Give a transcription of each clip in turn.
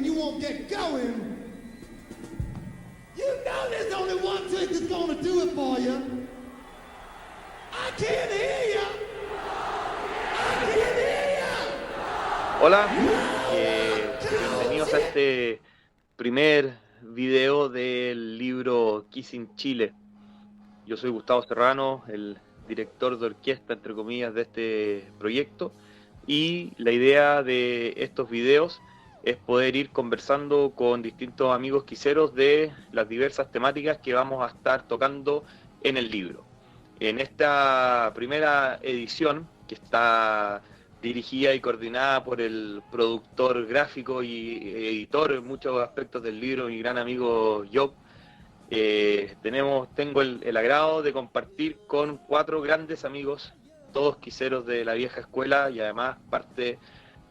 you won't get going. You know there's only one trick that's gonna do it for you. I can't hear you. I can't hear you. Hola, bienvenidos a este primer video del libro Kissing Chile. Yo soy Gustavo Serrano, el director de orquesta, entre comillas, de este proyecto, y la idea de estos videos es poder ir conversando con distintos amigos quiseros de las diversas temáticas que vamos a estar tocando en el libro. En esta primera edición, que está dirigida y coordinada por el productor gráfico y editor en muchos aspectos del libro, mi gran amigo Job, tengo el agrado de compartir con 4 grandes amigos, todos quiseros de la vieja escuela y además parte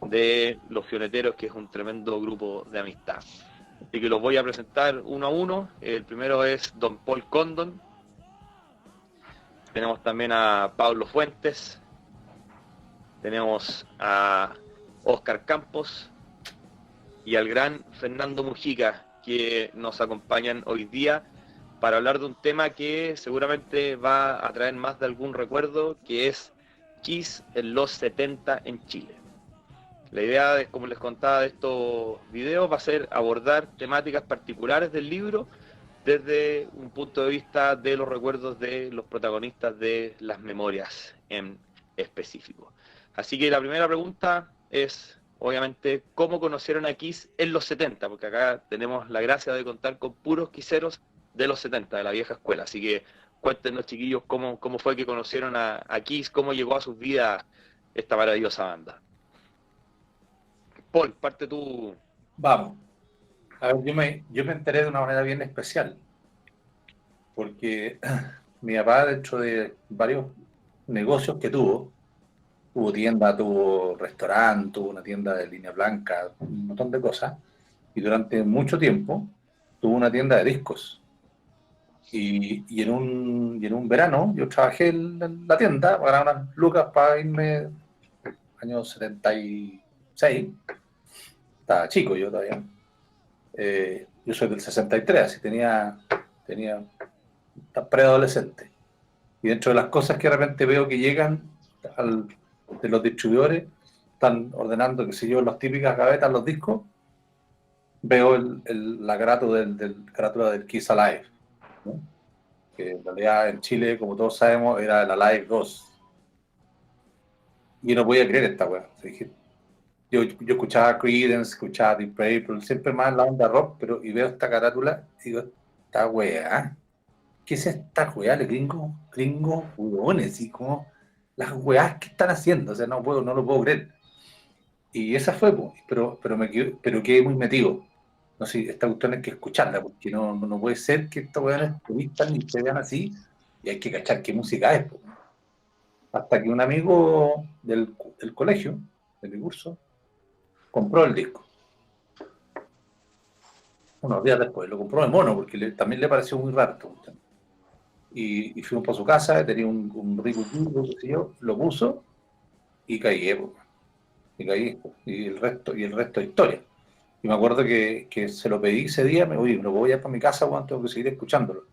de Los Fioneteros, que es un tremendo grupo de amistad. Así que los voy a presentar uno a uno. El primero es don Paul Condon. Tenemos también a Pablo Fuentes. Tenemos a Oscar Campos y al gran Fernando Mujica, que nos acompañan hoy día para hablar de un tema que seguramente va a traer más de algún recuerdo, que es Kiss en los 70 en Chile. La idea, como les contaba, de estos videos va a ser abordar temáticas particulares del libro desde un punto de vista de los recuerdos de los protagonistas de las memorias en específico. Así que la primera pregunta es, obviamente, ¿cómo conocieron a Kiss en los 70? Porque acá tenemos la gracia de contar con puros quiseros de los 70, de la vieja escuela. Así que cuéntenos, chiquillos, cómo fue que conocieron a Kiss, cómo llegó a sus vidas esta maravillosa banda. Paul, parte tú. Vamos. A ver, yo me enteré de una manera bien especial, porque mi papá, dentro de varios negocios que tuvo tienda, tuvo restaurante, tuvo una tienda de línea blanca, un montón de cosas, y durante mucho tiempo tuvo una tienda de discos. Y en un verano yo trabajé en la tienda, ganaba unas lucas para irme, año 76, estaba chico yo todavía. Yo soy del 63, así tenía preadolescente. Y dentro de las cosas que de repente veo que llegan de los distribuidores, están ordenando, qué sé yo, las típicas gavetas, los discos, veo la carátula del Kiss Alive, ¿no? Que en realidad en Chile, como todos sabemos, era el Alive 2. Y no podía creer esta weá. Yo escuchaba Creedence, escuchaba Deep Purple, siempre más en la onda rock, y veo esta carátula y digo, esta weá, ¿qué es esta weá de gringos huevones? Y como las weás que están haciendo, o sea, no lo puedo creer. Y esa fue, pero quedé muy metido. No sé, esta cuestión hay que escucharla, porque no puede ser que estos weones turistas ni se vean así, y hay que cachar qué música es, po. Hasta que un amigo del colegio, de mi curso, compró el disco. Unos días después, lo compró de mono, porque también le pareció muy raro. Y fuimos por su casa, tenía un rico libro, qué sé yo, lo puso y caí, y el resto es historia. Y me acuerdo que se lo pedí ese día, me lo voy a ir para mi casa, bueno, tengo que seguir escuchándolo.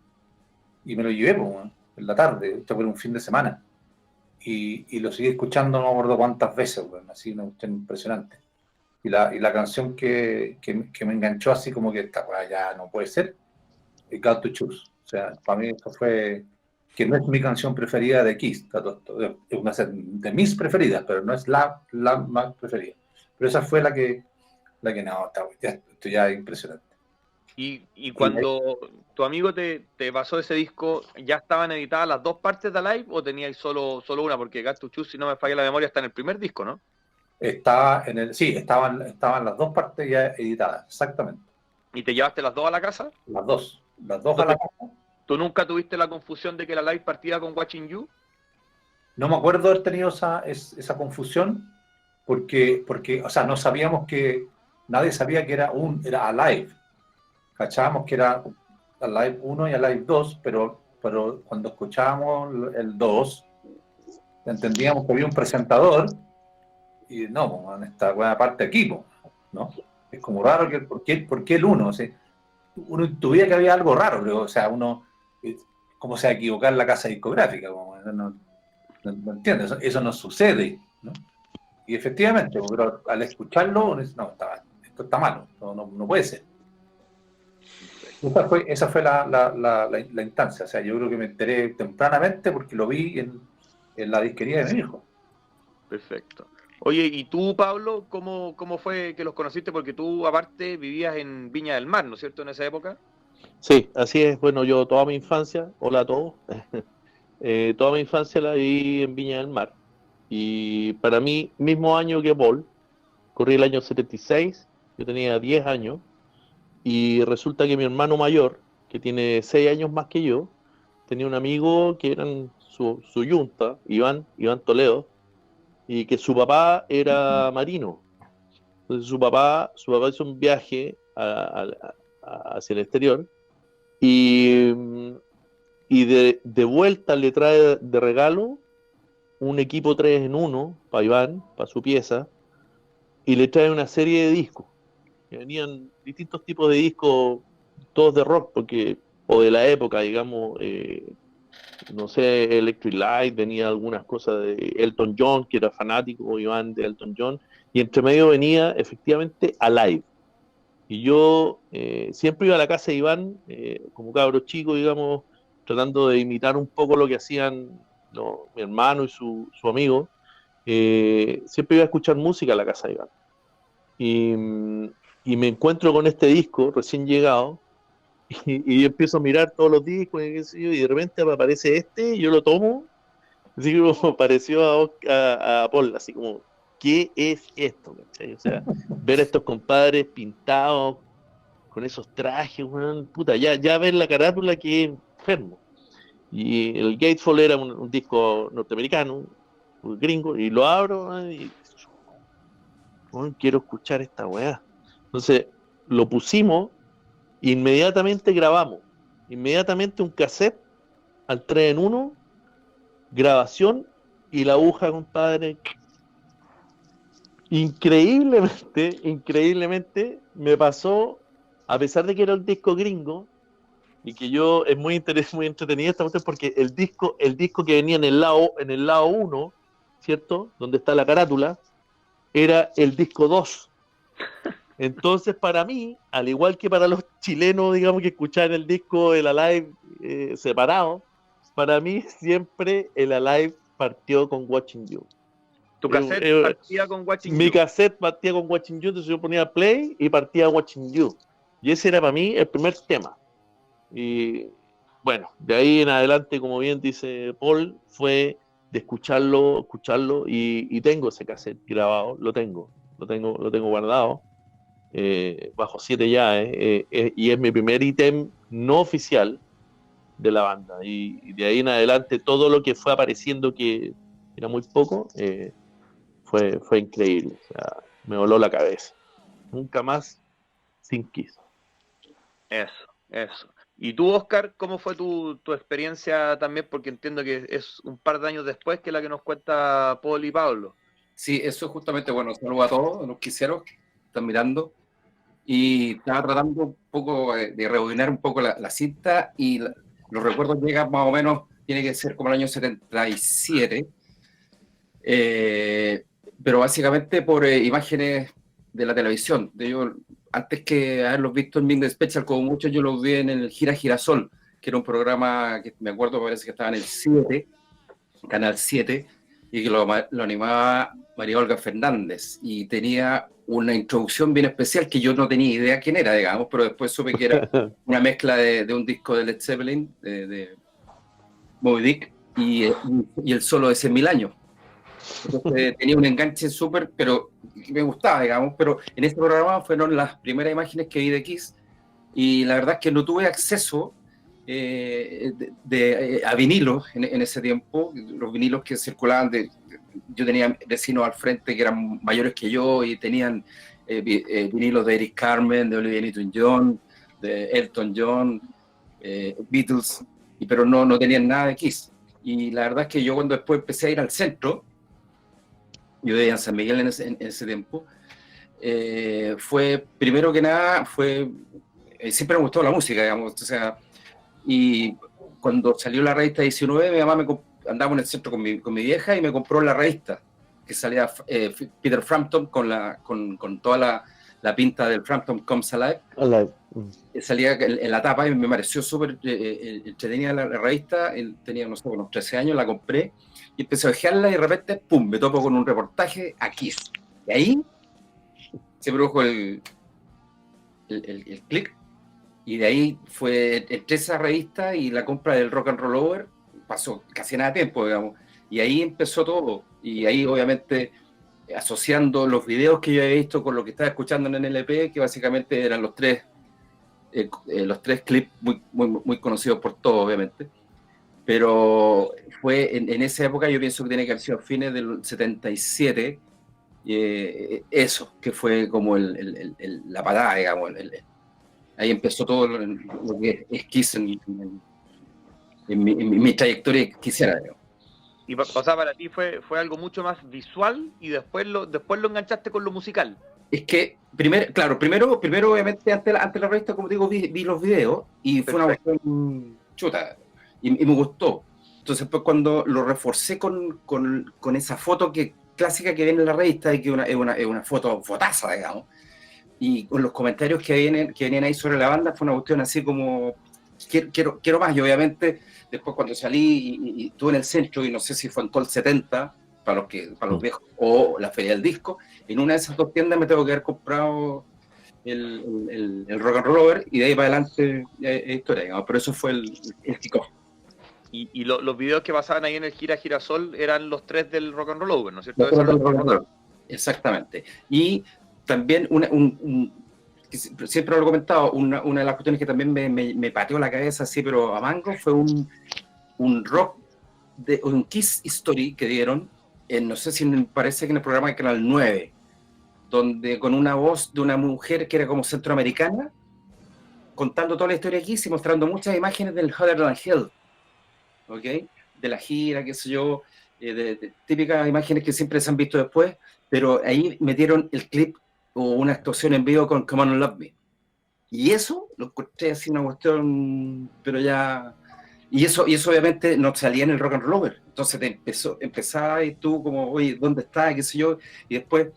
Y me lo llevé, bueno, en la tarde, esto fue un fin de semana. Y lo seguí escuchando, no me acuerdo cuántas veces, bueno, así una cuestión impresionante. Y la canción que me enganchó así como que esta, bueno, ya no puede ser, es Got to Choose. O sea, para mí esto fue, que no es mi canción preferida de Kiss, es una de mis preferidas, pero no es la más preferida. Pero esa fue la que no, esto ya es impresionante. Y cuando tu amigo te pasó ese disco, ¿ya estaban editadas las dos partes de Alive o teníais solo una? Porque Got to Choose, si no me falla la memoria, está en el primer disco, ¿no? Estaban las dos partes ya editadas, exactamente. ¿Y te llevaste las dos a la casa? Las dos a la casa. ¿Tú nunca tuviste la confusión de que la Live partía con Watching You? No me acuerdo haber tenido esa confusión, porque, o sea, no sabíamos nadie sabía que era Alive. Cachábamos que era Alive 1 y Alive 2, pero cuando escuchábamos el 2, entendíamos que había un presentador, y no, en esta buena parte aquí, ¿no? Es como raro que, ¿por qué el 1? O sea, uno intuía que había algo raro, pero, o sea, uno, ¿cómo se va a equivocar la casa discográfica? Como, no entiendo, eso no sucede, ¿no? Y efectivamente, pero al escucharlo, uno dice, no, esto está malo, no puede ser. Esa fue la instancia, o sea, yo creo que me enteré tempranamente porque lo vi en la disquería de mi hijo. Perfecto. Oye, ¿y tú, Pablo, cómo fue que los conociste? Porque tú, aparte, vivías en Viña del Mar, ¿no es cierto?, en esa época. Sí, así es. Bueno, yo toda mi infancia, hola a todos, toda mi infancia la viví en Viña del Mar. Y para mí, mismo año que Paul, corrí el año 76, yo tenía 10 años, y resulta que mi hermano mayor, que tiene 6 años más que yo, tenía un amigo que eran su yunta, Iván Toledo, y que su papá era marino. Entonces su papá hizo un viaje hacia el exterior y, y de vuelta le trae de regalo un equipo 3 en 1 para Iván, para su pieza, y le trae una serie de discos. Que venían distintos tipos de discos, todos de rock, o de la época, digamos, no sé, Electric Light, venía algunas cosas de Elton John, que era fanático Iván de Elton John, y entre medio venía efectivamente Alive. Y yo siempre iba a la casa de Iván, como cabro chico, digamos, tratando de imitar un poco lo que hacían mi hermano y su amigo. Siempre iba a escuchar música a la casa de Iván. Y me encuentro con este disco recién llegado, y yo empiezo a mirar todos los discos, y, qué sé yo, y de repente me aparece este, y yo lo tomo, así como pareció a Paul, así como, ¿qué es esto? ¿Cachai? O sea, ver a estos compadres pintados con esos trajes, weón, puta, ya ver la carátula que es enfermo. Y el Gateful era un disco norteamericano, un gringo, y lo abro, weón, y weón, quiero escuchar esta weá. Entonces, lo pusimos, inmediatamente grabamos, inmediatamente un cassette al 3 en 1, grabación, y la aguja, compadre. Increíblemente me pasó, a pesar de que era un disco gringo, y que yo es muy entretenida esta cuestión, porque el disco que venía en el lado 1, ¿cierto? Donde está la carátula, era el disco 2. Entonces, para mí, al igual que para los chilenos, digamos, que escuchaban el disco del Alive separado, para mí siempre el Alive partió con Watching You. Tu cassette partía con Watching Mi You. cassette partía con Watching You, entonces yo ponía play y partía Watching You. Y ese era para mí el primer tema. Y bueno, de ahí en adelante, como bien dice Paul, fue de escucharlo, y tengo ese cassette grabado, lo tengo guardado, bajo 7 llaves, y es mi primer ítem no oficial de la banda. Y de ahí en adelante todo lo que fue apareciendo, que era muy poco, fue increíble. O sea, me voló la cabeza. Nunca más sin Kiss. Eso. ¿Y tú, Oscar, cómo fue tu experiencia también? Porque entiendo que es un par de años después que la que nos cuenta Paul y Pablo. Sí, eso es justamente, bueno, saludo a todos los quiseros que están mirando. Y estaba tratando un poco de rebobinar un poco la cinta, y los recuerdos llegan más o menos, tiene que ser como el año 77, pero básicamente por imágenes de la televisión. Antes que haberlos visto en Midnight Special, como muchos, yo los vi en el Gira Girasol, que era un programa que me acuerdo, parece que estaba en el 7, Canal 7, y que lo animaba María Olga Fernández, y tenía una introducción bien especial que yo no tenía idea quién era, digamos, pero después supe que era una mezcla de un disco de Led Zeppelin, de Moby Dick, y el solo de 100.000 años. Entonces tenía un enganche súper, pero me gustaba, digamos, pero en este programa fueron las primeras imágenes que vi de Kiss, y la verdad es que no tuve acceso a vinilos en ese tiempo. Los vinilos que circulaban, yo tenía vecinos al frente que eran mayores que yo y tenían vinilos de Eric Carmen, de Olivia Newton-John, de Elton John, Beatles, pero no tenían nada de Kiss. Y la verdad es que yo, cuando después empecé a ir al centro, yo vivía en San Miguel en ese tiempo, fue, primero que nada, siempre me gustó la música, digamos, o sea, y cuando salió la revista 19, mi mamá andaba en el centro con mi vieja y me compró la revista, que salía Peter Frampton con toda la pinta del Frampton Comes Alive. Salía en la tapa y me pareció súper entretenida la revista. Tenía, no sé, unos 13 años, la compré y empecé a ojearla y de repente, ¡pum!, me topo con un reportaje a Kiss. Y ahí se produjo el click. Y de ahí fue entre esa revista y la compra del Rock and Roll Over, pasó casi nada de tiempo, digamos. Y ahí empezó todo. Y ahí, obviamente, asociando los videos que yo había visto con lo que estaba escuchando en el LP, que básicamente eran los tres clips muy conocidos por todos, obviamente. Pero fue en esa época, yo pienso que tiene que haber sido a fines del 77, eso, que fue como la parada, digamos. Ahí empezó todo lo que es Kiss en mi trayectoria quisiera, digamos. Y pasaba para ti fue algo mucho más visual y después lo enganchaste con lo musical. Es que, primero obviamente, antes la revista, como digo, vi los videos y fue una cuestión chuta y me gustó. Entonces, pues cuando lo reforcé con esa foto clásica que viene en la revista y que es una fotaza, digamos, y con los comentarios que venían ahí sobre la banda, fue una cuestión así como, quiero más. Y obviamente, después cuando salí y estuve en el centro, y no sé si fue en todo el 70, para los viejos, o la Feria del Disco, en una de esas dos tiendas me tengo que haber comprado el Rock and Roll Over, y de ahí para adelante historia, digamos. Pero eso fue el kickoff. Y los videos que pasaban ahí en el Gira Girasol eran los tres del Rock and Roll Over, ¿no es cierto? Exactamente. Y también siempre lo he comentado, una de las cuestiones que también me pateó la cabeza así, pero a mango, fue un rock un Kiss History que dieron, no sé si me parece que en el programa de Canal 9, donde con una voz de una mujer que era como centroamericana, contando toda la historia de Kiss y mostrando muchas imágenes del Hotter Than Hell, ¿ok? De la gira, qué sé yo, de típicas imágenes que siempre se han visto después, pero ahí metieron el clip o una actuación en vivo con Come On and Love Me. Y eso lo encontré así una cuestión, pero ya... Y eso obviamente no salía en el Rock and Roll Over. Entonces empezaba y tú como, oye, ¿dónde está? ¿Qué sé yo? Y después,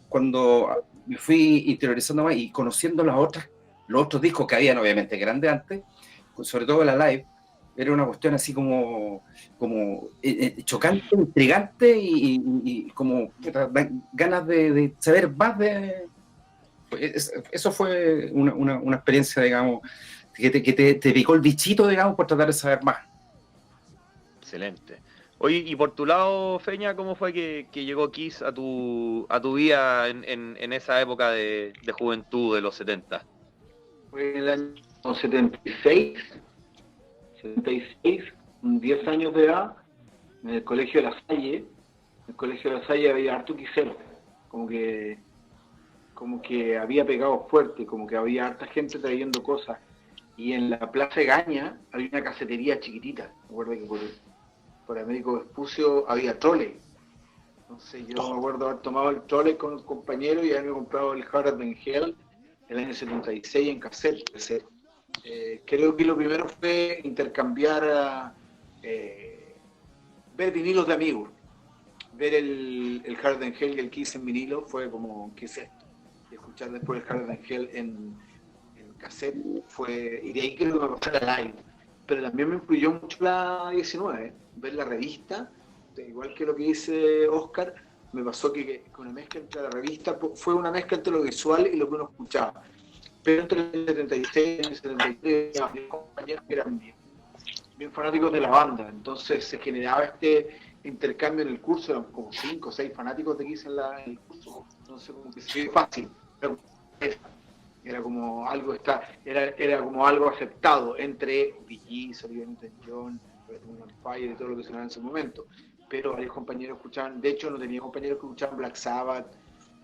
cuando me fui interiorizando más y conociendo los otros discos que habían, obviamente, que eran de antes, sobre todo la live, era una cuestión así como chocante, intrigante y como ganas de saber más de... Eso fue una experiencia, digamos, que te picó el bichito, digamos, por tratar de saber más. Excelente. Oye, y por tu lado, Feña, ¿cómo fue que llegó Kiss a tu vida en esa época de juventud de los 70? Fue en el año 76, con 10 años de edad, en el Colegio de la Salle. En el Colegio de la Salle había harto quisero, como que había pegado fuerte, como que había harta gente trayendo cosas. Y en la Plaza Egaña había una casetería chiquitita. Me acuerdo que por Américo Vespucio había trole. Entonces yo me acuerdo haber tomado el trole con un compañero y haberme comprado el Harder Than Hell el año 76 en cassette. Creo que lo primero fue intercambiar, ver vinilos de amigos. Ver el Harder Than Hell y el Kiss en vinilo fue como, ¿qué es esto? Y escuchar después el Harder Than Hell en cassette fue, y de ahí creo que me pasó la live. Pero también me influyó mucho la 19, ver la revista, igual que lo que dice Oscar, me pasó que con una mezcla entre la revista, fue una mezcla entre lo visual y lo que uno escuchaba. Pero entre el 76 y el 73 había compañeros que eran bien fanáticos de la banda, entonces se generaba este intercambio en el curso, eran como 5 o 6 fanáticos de Kiss en el curso, entonces como que se ve fácil, era como algo era como algo aceptado entre Bee Gees, Olivia Newton-John, Fire y todo lo que sonaba en ese momento, pero varios compañeros escuchaban, de hecho no tenía compañeros que escuchaban Black Sabbath,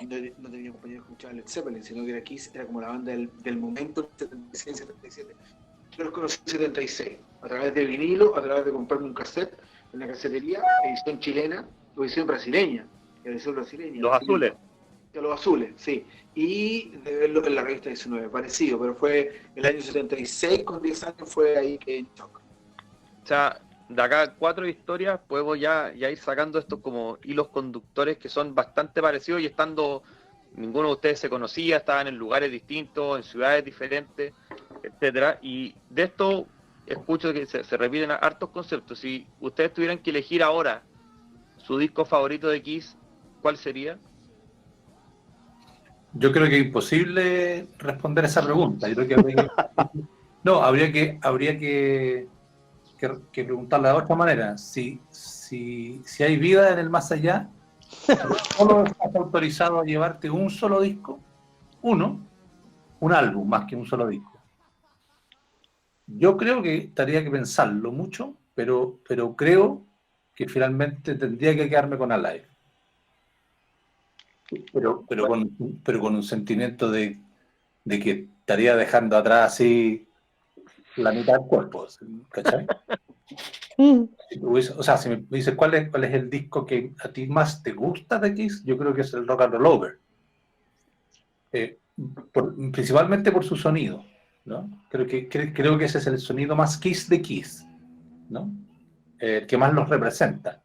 no tenía compañeros que escuchaban Led Zeppelin, sino que era Kiss, era como la banda del momento, 76-77. Yo los conocí en 76, a través de vinilo, a través de comprarme un cassette en una casetería, edición chilena, o edición brasileña. Los azules. De los azules, sí. Y de verlo en la revista 19, parecido, pero fue el año 76, con 10 años fue ahí que en shock. O sea, de acá 4 historias podemos ya ir sacando estos como hilos conductores que son bastante parecidos y estando, ninguno de ustedes se conocía, estaban en lugares distintos, en ciudades diferentes, etcétera. Y de esto escucho que se repiten hartos conceptos. Si ustedes tuvieran que elegir ahora su disco favorito de Kiss, ¿cuál sería? Yo creo que es imposible responder esa pregunta. Yo creo que habría que preguntarla de otra manera. Si hay vida en el más allá, solo estás autorizado a llevarte un solo disco, un álbum más que un solo disco. Yo creo que tendría que pensarlo mucho, pero creo que finalmente tendría que quedarme con Alive. Pero con un sentimiento de que estaría dejando atrás así la mitad del cuerpo, ¿cachai? O sea, si me dices cuál es el disco que a ti más te gusta de Kiss, yo creo que es el Rock and Roll Over. Principalmente por su sonido, ¿no? Creo que ese es el sonido más Kiss de Kiss, ¿no? Que más los representa.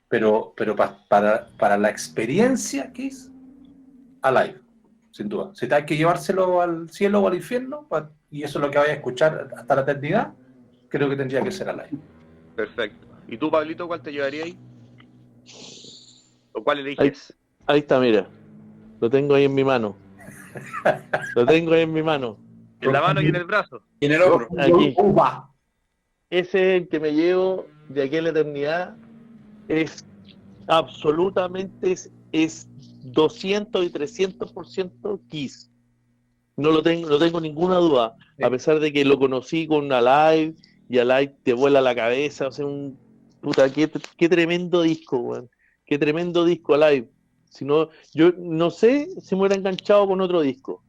Pero para la experiencia Kiss, Alive, sin duda. Si te hay que llevárselo al cielo o al infierno, y eso es lo que vaya a escuchar hasta la eternidad, creo que tendría que ser Alive. Perfecto. ¿Y tú, Pablito, cuál te llevaría ahí? ¿O cuál eliges? Ahí está, mira. Lo tengo ahí en mi mano. Lo tengo ahí en mi mano. En la mano y en el brazo. Y en el hombro. Aquí. Ese es el que me llevo de aquí a la eternidad. Es absolutamente, es 200 y 300% Kiss. No tengo ninguna duda. A pesar de que lo conocí con Alive, y Alive te vuela la cabeza, o sea, qué tremendo disco, weón. Qué tremendo disco Alive. Si no, yo no sé si me hubiera enganchado con otro disco.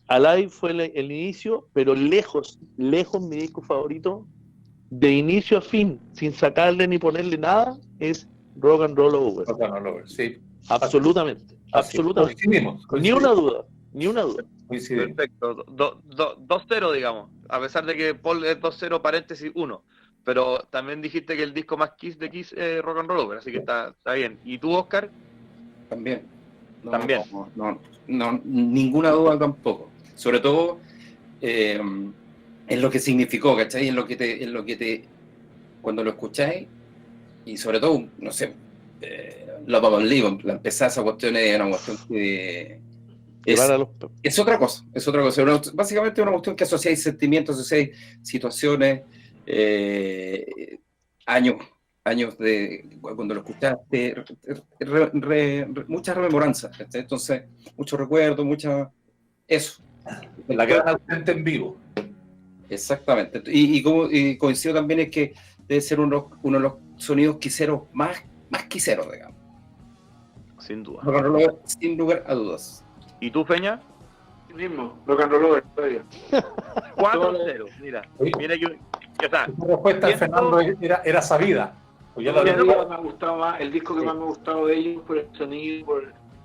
Alive fue el inicio, pero lejos mi disco favorito, de inicio a fin, sin sacarle ni ponerle nada, es Rock and Roll Over. Rock and Roll Over, sí. Absolutamente. Coincidimos. Ni una duda. Coincidimos. Perfecto. 2-0, digamos. A pesar de que Paul es 2-0, paréntesis 1. Pero también dijiste que el disco más Kiss de Kiss es Rock and Roll Over, así que está bien. ¿Y tú, Oscar? También. También. No, ninguna duda tampoco. Sobre todo en lo que significó, ¿cachai? En lo que te cuando lo escucháis, y sobre todo, no sé, Love About Leave, la empezada esa cuestión es una cuestión que es otra cosa. Básicamente una cuestión que asociáis sentimientos, asociáis situaciones, años de cuando lo escuchaste, muchas rememoranzas, ¿cachai? Entonces, muchos recuerdos, eso. La gran ausente en vivo. Exactamente. Y coincido también es que debe ser uno de los sonidos quiseros más quiseros, digamos. Sin duda. Sin lugar a dudas. ¿Y tú, Feña? Sí mismo, Rock and Roll Over todavía. 4-0. Mira que... O sea, tu respuesta, Fernando, era sabida. Pues ya El disco que más me ha gustado de ellos por el sonido,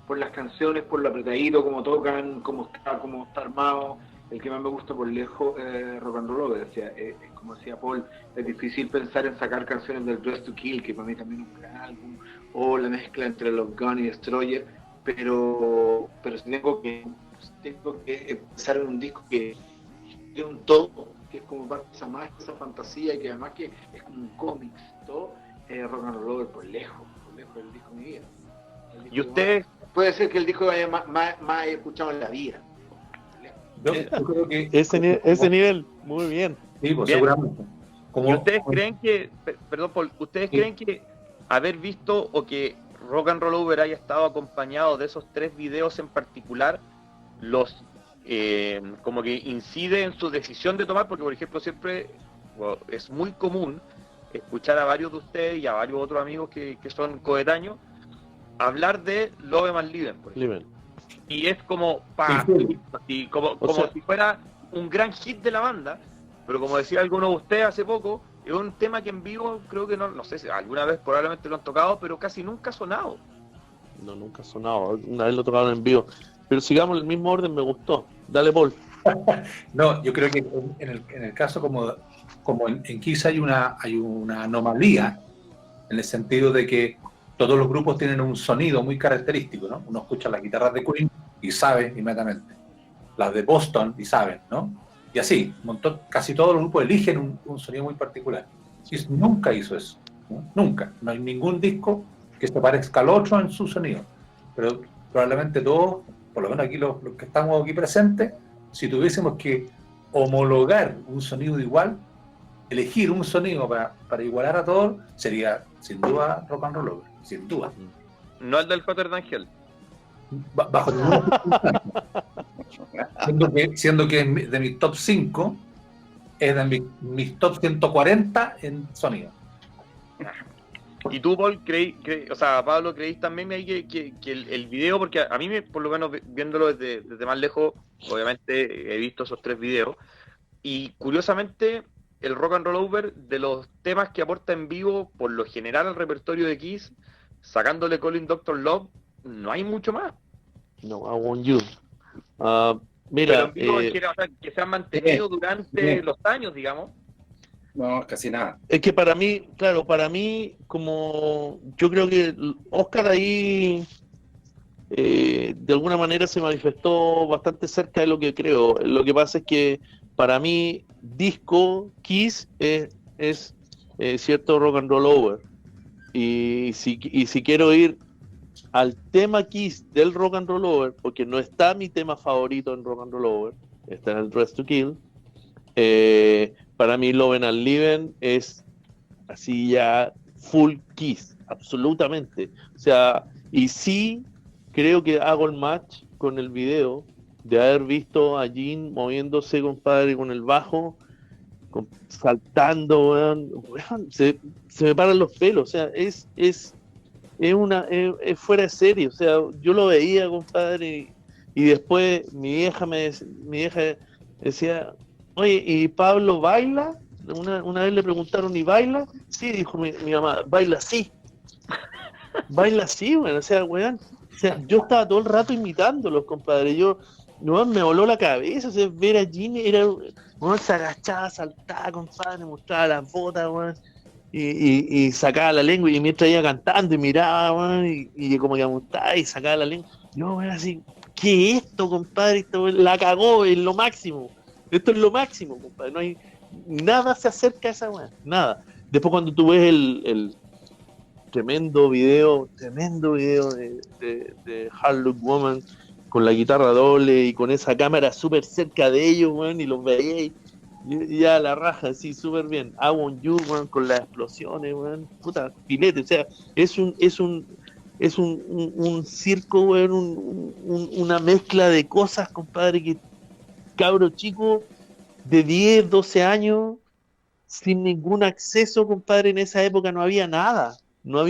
por las canciones, por lo apretadito, cómo tocan, cómo está armado. El que más me gusta por lejos es Rock and Roll Over. O sea, como decía Paul, es difícil pensar en sacar canciones del Dress to Kill, que para mí también es un gran álbum, o la mezcla entre Love Gun y Destroyer, pero si tengo que pensar en un disco que es un todo, que es como parte de esa magia, esa fantasía, y que además que es como un cómic, todo, Rock and Roll Over por lejos el disco de mi vida. ¿Y usted? Puede ser que el disco que más he escuchado en la vida. Yo creo que ese nivel, muy bien. Sí, pues Bien. seguramente. ¿Y ustedes creen que, perdón, Paul, creen que haber visto o que Rock and Roll Over haya estado acompañado de esos 3 videos en particular, como que incide en su decisión de tomar? Porque, por ejemplo, siempre es muy común escuchar a varios de ustedes y a varios otros amigos que son coetáneos hablar de Love and Live, por ejemplo. Y es como si fuera un gran hit de la banda, pero como decía alguno de ustedes hace poco, es un tema que en vivo creo que no sé si alguna vez probablemente lo han tocado, pero casi nunca ha sonado. No, nunca ha sonado. Una vez lo tocaron en vivo. Pero sigamos el mismo orden, me gustó. Dale, Paul. No, yo creo que en el caso como en Kiss hay una anomalía, en el sentido de que todos los grupos tienen un sonido muy característico, ¿no? Uno escucha las guitarras de Queen y sabe inmediatamente, las de Boston y saben, ¿no? Y así, casi todos los grupos eligen un sonido muy particular. Kiss nunca hizo eso, ¿no? Nunca. No hay ningún disco que se parezca al otro en su sonido. Pero probablemente todos, por lo menos aquí los que estamos aquí presentes, si tuviésemos que homologar un sonido igual, elegir un sonido para igualar a todos, sería sin duda Rock and Roll Over, sin duda. No el del Hotter Than Hell. Bajo ninguna circunstancia. Siendo que de mis top 5 es de mis top 140 en sonido. ¿Y tú, Paul, Pablo, creéis también ahí que el video, porque a mí, por lo menos viéndolo desde más lejos, obviamente he visto esos 3 videos, y curiosamente el Rock and Roll Over, de los temas que aporta en vivo, por lo general al repertorio de Kiss, sacándole Calling Dr. Love, no hay mucho más. No, I Want You. Mira, pero en vivo, que se han mantenido durante los años, digamos. No, casi nada. es que para mí, como yo creo que Oscar ahí de alguna manera se manifestó bastante cerca de lo que creo. Lo que pasa es que para mí disco Kiss es cierto Rock and Roll Over. Y si quiero ir al tema Kiss del Rock and Roll Over, porque no está mi tema favorito en Rock and Roll Over, está en el Dress to Kill, para mí Love and Living es así ya full Kiss, absolutamente. O sea, y sí creo que hago el match con el video de haber visto a Gene moviéndose, compadre, con el bajo, saltando, weón, se me paran los pelos. O sea, es fuera de serie. O sea, yo lo veía, compadre, y después mi vieja decía, oye, ¿y Pablo baila? Una vez le preguntaron, ¿y baila? Sí, dijo mi mamá, baila así. Baila así, weón. O sea, weón. O sea, yo estaba todo el rato imitándolos, compadre. Me voló la cabeza. O sea, ver a Gene weón, se agachaba, saltaba, compadre, mostraba las botas, weón. Y sacaba la lengua. Y mientras iba cantando y miraba, weón, y como que amontaba y sacaba la lengua. Yo, weón, así, ¿qué es esto, compadre? Esto la cagó, es lo máximo. Esto es lo máximo, compadre. No hay nada se acerca a esa weá, nada. Después cuando tú ves el tremendo video de Hard Luck Woman con la guitarra doble y con esa cámara súper cerca de ellos, weón, y los veía y ya la raja, así, súper bien. I Want You, weón, con las explosiones, weón, puta, filete. O sea, es un circo, weón, una mezcla de cosas, compadre, que cabro chico de 10, 12 años, sin ningún acceso, compadre, en esa época no había nada, no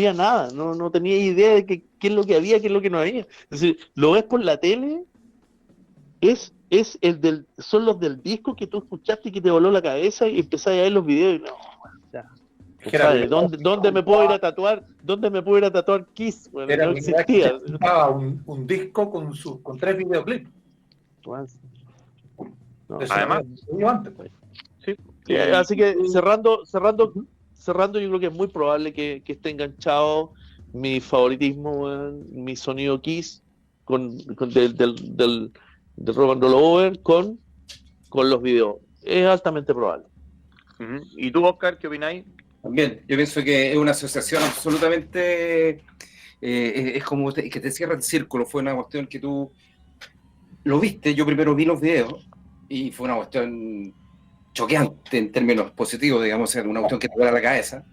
tenía idea de qué es lo que había, qué es lo que no había. Es decir, lo ves por la tele, son los del disco que tú escuchaste y que te voló la cabeza y empezás a ver los videos y no, o sea, compadre, ¿dónde me puedo ir a tatuar? ¿Dónde me puedo ir a tatuar Kiss? Bueno, no existía. Estaba un disco con 3 videoclips. No, además, sí, así que cerrando, yo creo que es muy probable que esté enganchado mi favoritismo, mi sonido Kiss del Rock and Roll Over con los videos. Es altamente probable. Uh-huh. ¿Y tú, Oscar, qué opináis? También, yo pienso que es una asociación absolutamente, es como que te cierra el círculo. Fue una cuestión que tú lo viste, yo primero vi los videos y fue una cuestión choqueante en términos positivos, digamos, una cuestión que te vuela la cabeza,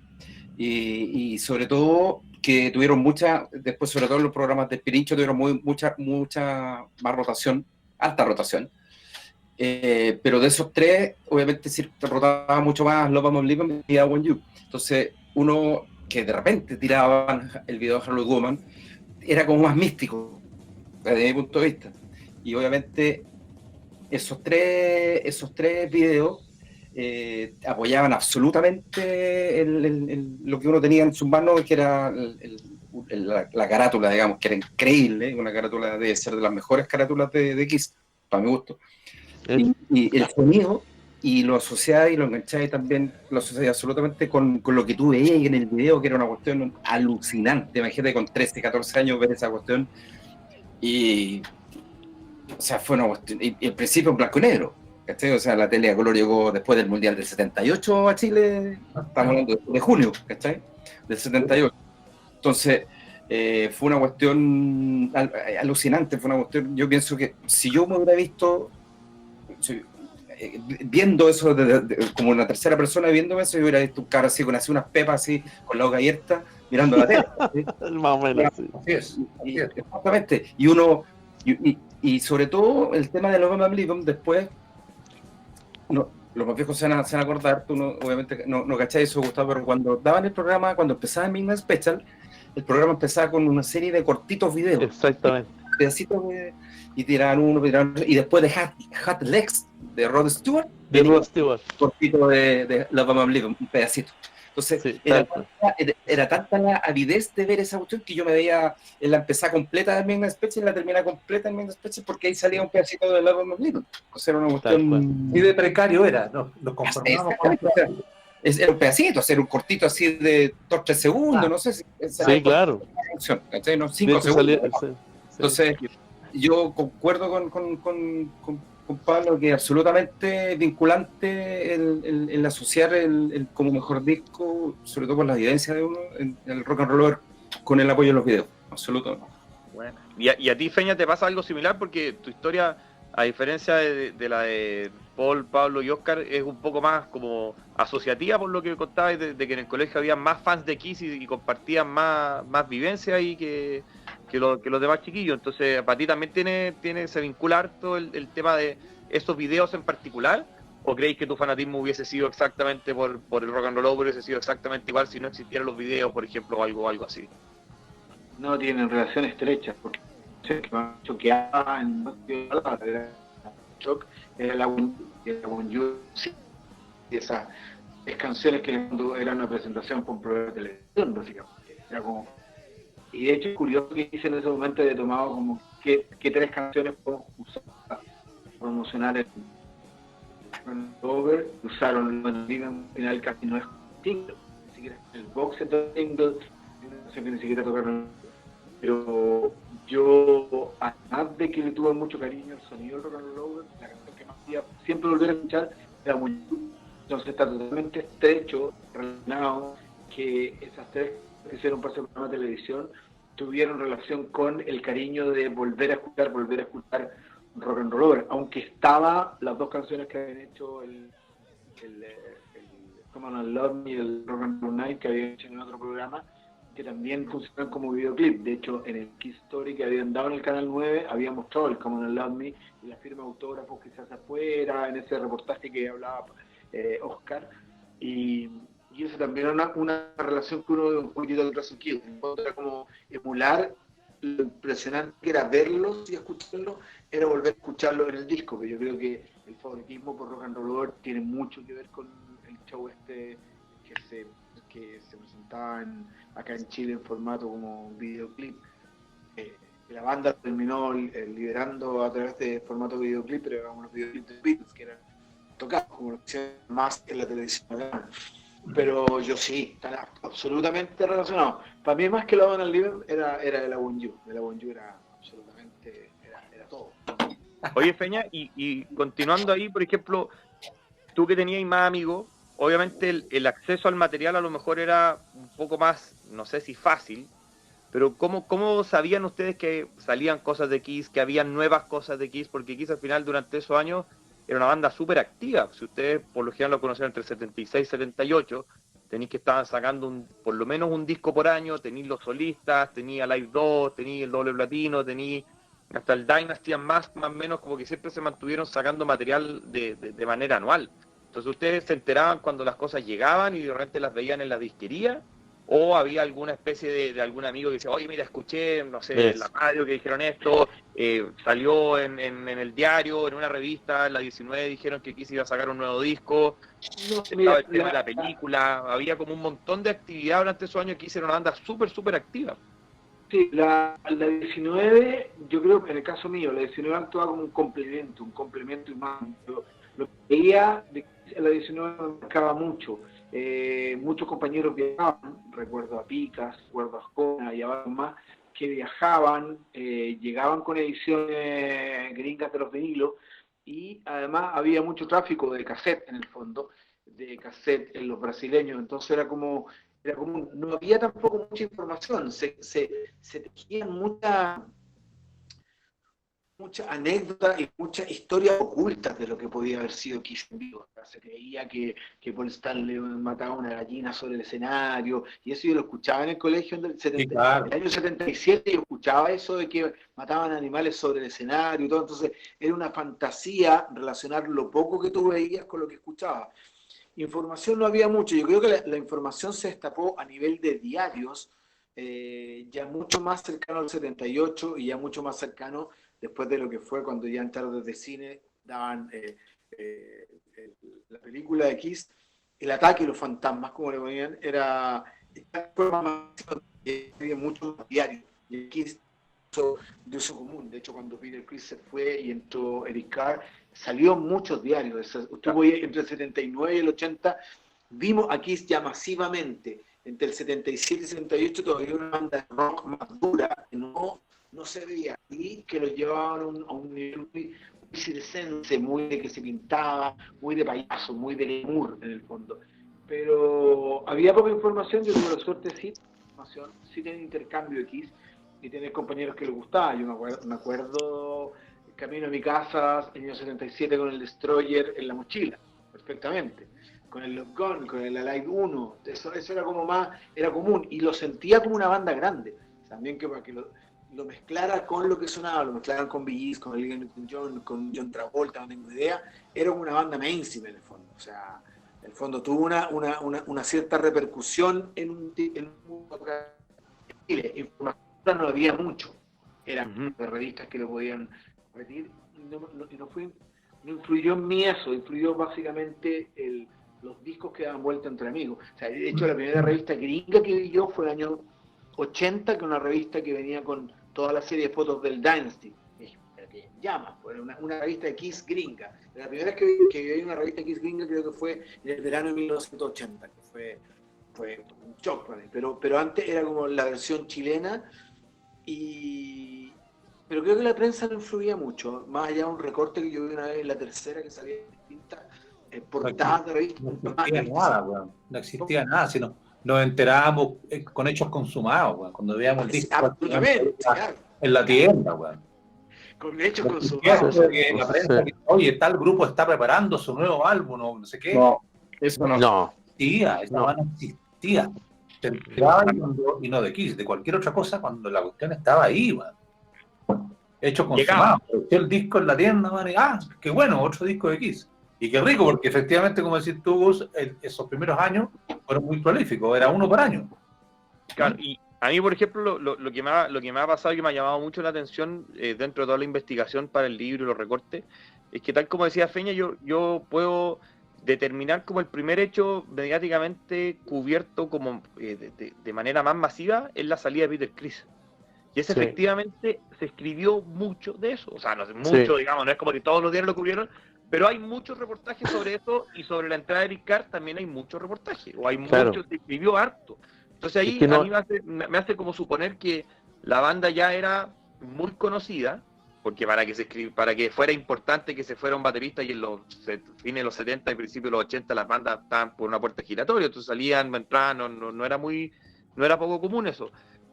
y sobre todo que tuvieron después sobre todo en los programas de Pirincho tuvieron mucha más rotación, alta rotación, pero de esos 3, obviamente sí rotaba mucho más Love and Living y I Want You. Entonces, uno que de repente tiraban el video de Harlow Woman era como más místico, desde mi punto de vista, y obviamente esos tres videos apoyaban absolutamente lo que uno tenía en sus manos, que era la carátula, digamos, que era increíble, una carátula debe ser de las mejores carátulas de Kiss, para mi gusto. Y el sonido, y lo asociaba y lo enganchaba, y también lo asociaba absolutamente con lo que tú veías en el video, que era una cuestión alucinante. Imagínate con 13, 14 años ver esa cuestión, y o sea, fue una cuestión, y al principio en blanco y negro, ¿cachai? O sea, la tele a color llegó después del Mundial del 78 a Chile, estamos hablando de junio, ¿cachai? Del 78. Entonces, fue una cuestión alucinante, fue una cuestión, yo pienso que si yo me hubiera visto, viendo eso como una tercera persona viendo eso, yo hubiera visto un cara así, con así unas pepas así, con la boca abierta, mirando la tele. ¿Sí? Más o menos, sí. Así es. Exactamente. Y sobre todo el tema de los Love and Leave Them, después, no, los más viejos se van a acordar, tú obviamente no cachai eso, Gustavo, pero cuando daban el programa, cuando empezaba en Midnight Special, el programa empezaba con una serie de cortitos videos. Exactamente. Pedacitos y tiraban uno, y después de Hot Legs de Rod Stewart, De Rod Stewart. cortito de Love and Leave Them, un pedacito. Entonces, Sí, era tanta la avidez de ver esa cuestión que yo me veía en la empezada completa de Midnight Special y la terminada completa de Midnight Special, porque ahí salía un pedacito de Love and Leave Them. O sea, era una cuestión... Y de precario era, ¿no? Nos conformamos con Era un pedacito, hacer un cortito así de 2-3 segundos, no sé si... Sí, claro. No, 5 De hecho, segundos. sí. Entonces, yo concuerdo con Pablo que es absolutamente vinculante el asociar el como mejor disco, sobre todo por la evidencia de uno, en el rock and roll con el apoyo de los videos. Absolutamente. Bueno. Y a ti, Feña, te pasa algo similar, porque tu historia, a diferencia de la de Paul, Pablo y Oscar, es un poco más como asociativa, por lo que contabas, de que en el colegio había más fans de Kiss y compartían más vivencia ahí que los demás chiquillos. Entonces, ¿para ti también se vincula harto el tema de esos videos en particular? ¿O creéis que tu fanatismo hubiese sido exactamente por el rock and roll, hubiese sido exactamente igual si no existieran los videos, por ejemplo, o algo así? No tienen relación estrecha, porque que me han choqueado en Shock era la One You, y esas canciones que eran una presentación por un programa de televisión, básicamente. Era como, y de hecho es curioso que hice en ese momento de tomado como qué 3 canciones podemos usar para promocionar el Over. Usaron al final casi no es single, ni siquiera el box set de single, una canción que ni siquiera tocaron. Pero yo, además de que le tuve mucho cariño al sonido del rock and roll, la canción que más quería siempre volver a escuchar era muy... Entonces está totalmente estrecho, relacionado, que esas 3 que hicieron para ese programa de televisión tuvieron relación con el cariño de volver a escuchar rock and roll, aunque estaba las 2 canciones que habían hecho el Come On and Love Me y el Rock and Roll Night, que habían hecho en otro programa, que también funcionan como videoclip. De hecho, en el Kiss Story que habían dado en el Canal 9, había mostrado el Come On and Love Me y la firma de autógrafos que se hace afuera, en ese reportaje que hablaba Oscar, y eso también era una relación que uno un poquito de Russell Kidd, era como emular lo impresionante que era verlos y escucharlos, era volver a escucharlos en el disco. Pero yo creo que el favoritismo por rock and roll tiene mucho que ver con el show que se presentaba acá en Chile en formato como videoclip. La banda terminó liderando a través de formato videoclip, pero eran unos videoclips de Beatles que eran tocados como lo hicieron más en la televisión. Pero yo sí, están absolutamente relacionados. Para mí, más que la Love and Leave Them era el I Want You. El I Want You era absolutamente, era todo. Oye, Feña, y continuando ahí, por ejemplo, tú que tenías más amigos, obviamente el acceso al material a lo mejor era un poco más, no sé si fácil, pero ¿cómo sabían ustedes que salían cosas de Kiss, que habían nuevas cosas de Kiss? Porque Kiss al final durante esos años era una banda súper activa. Si ustedes por lo general lo conocieron entre el 76 y 78, tenéis que estar sacando por lo menos un disco por año, tenéis los solistas, tenía Live 2, tenía el doble platino, tenía hasta el Dynasty más o menos, como que siempre se mantuvieron sacando material de manera anual. Entonces ustedes se enteraban cuando las cosas llegaban y de repente las veían en la disquería, o había alguna especie de algún amigo que decía, oye, mira, escuché, no sé, en la radio que dijeron esto, salió en el diario, en una revista, en la 19 dijeron que Kiss iba a sacar un nuevo disco, estaba el tema de la película, había como un montón de actividad durante esos años que Kiss era una banda súper, súper activa. Sí, la 19, yo creo que en el caso mío, la 19 actuaba como un complemento y más. Lo que veía de la 19 me marcaba mucho. Muchos compañeros viajaban, recuerdo a Picas, recuerdo a Ascona y a varios más, que viajaban, llegaban con ediciones gringas de los vinilos y además había mucho tráfico de cassette en el fondo, de cassette en los brasileños, entonces era como no había tampoco mucha información, se tejían mucha anécdota y muchas historias ocultas de lo que podía haber sido Kiss en vivo. O sea, se creía que Paul Stanley mataba una gallina sobre el escenario, y eso yo lo escuchaba en el colegio en Sí, claro. el año 77, yo escuchaba eso de que mataban animales sobre el escenario y todo, entonces era una fantasía relacionar lo poco que tú veías con lo que escuchabas. Información no había mucho, yo creo que la información se destapó a nivel de diarios, ya mucho más cercano al 78 y ya mucho más cercano después de lo que fue cuando ya en tardes de cine daban la película de Kiss, El ataque y los fantasmas, como le ponían, era había muchos más diarios, y Kiss de uso común. De hecho, cuando Peter Criss se fue y entró Eric Carr, salió muchos diarios. Estuvo entre el 79 y el 80, vimos a Kiss ya masivamente. Entre el 77 y el 78 todavía una banda de rock más dura que no se veía, y que lo llevaban a un nivel muy circense, muy de que se pintaba, muy de payaso, muy de glamour en el fondo. Pero había poca información, yo tuve la suerte sí tener intercambio de Kiss y tener compañeros que les gustaba. Yo me acuerdo camino a mi casa en el año 77 con el Destroyer en la mochila, perfectamente. Con el Love Gun, con el Alive 1, eso era como más, era común, y lo sentía como una banda grande. También que para que lo mezclara con lo que sonaba, lo mezclaran con Bee Gees, con Olivia Newton-John, con John Travolta, no tengo idea, era como una banda mainstream en el fondo. O sea, en el fondo tuvo una cierta repercusión en un mundo Chile. Información no había mucho, eran de revistas que lo podían repetir, y no influyó en mí eso, influyó básicamente los discos que daban vuelta entre amigos. O sea, de hecho, la primera revista gringa que vi yo fue el año 80, que es una revista que venía con toda la serie de fotos del Dynasty, que llama, fue una revista de Kiss gringa. La primera vez que vi una revista de Kiss gringa creo que fue en el verano de 1980, que fue un shock para mí, pero antes era como la versión chilena, pero creo que la prensa no influía mucho, más allá de un recorte que yo vi una vez en La Tercera que salía en distintas portadas de revistas. No existía nada, weón. No existía nada, sino nos enterábamos con hechos consumados, weón. Cuando veíamos el disco Absolutamente, claro. En la tienda, weón. Con hechos consumados. La prensa, oye, tal grupo está preparando su nuevo álbum, no sé qué. No, eso no. Existía, no existía. Se enteraba y no de Kiss, de cualquier otra cosa cuando la cuestión estaba ahí, weón. Hecho consumado. El disco en la tienda, man, y, qué bueno, otro disco de Kiss. Y qué rico, porque efectivamente, como decís tú, Gus, esos primeros años fueron muy prolíficos, era uno por año. Claro, y a mí, por ejemplo, lo que me ha pasado y que me ha llamado mucho la atención dentro de toda la investigación para el libro y los recortes, es que tal como decía Feña, yo puedo determinar como el primer hecho mediáticamente cubierto como de manera más masiva es la salida de Peter Criss. Y ese efectivamente se escribió mucho de eso, o sea, no sé, mucho, digamos, no es como que todos los diarios lo cubrieron, pero hay muchos reportajes sobre eso, y sobre la entrada de Eric Carr también hay muchos reportajes, o hay muchos, se escribió harto. Entonces ahí a mí me hace como suponer que la banda ya era muy conocida, porque para que fuera importante que se fuera un baterista, y en los fines de los 70 y principios de los 80 las bandas estaban por una puerta giratoria, entonces salían, entraban, no era poco común eso.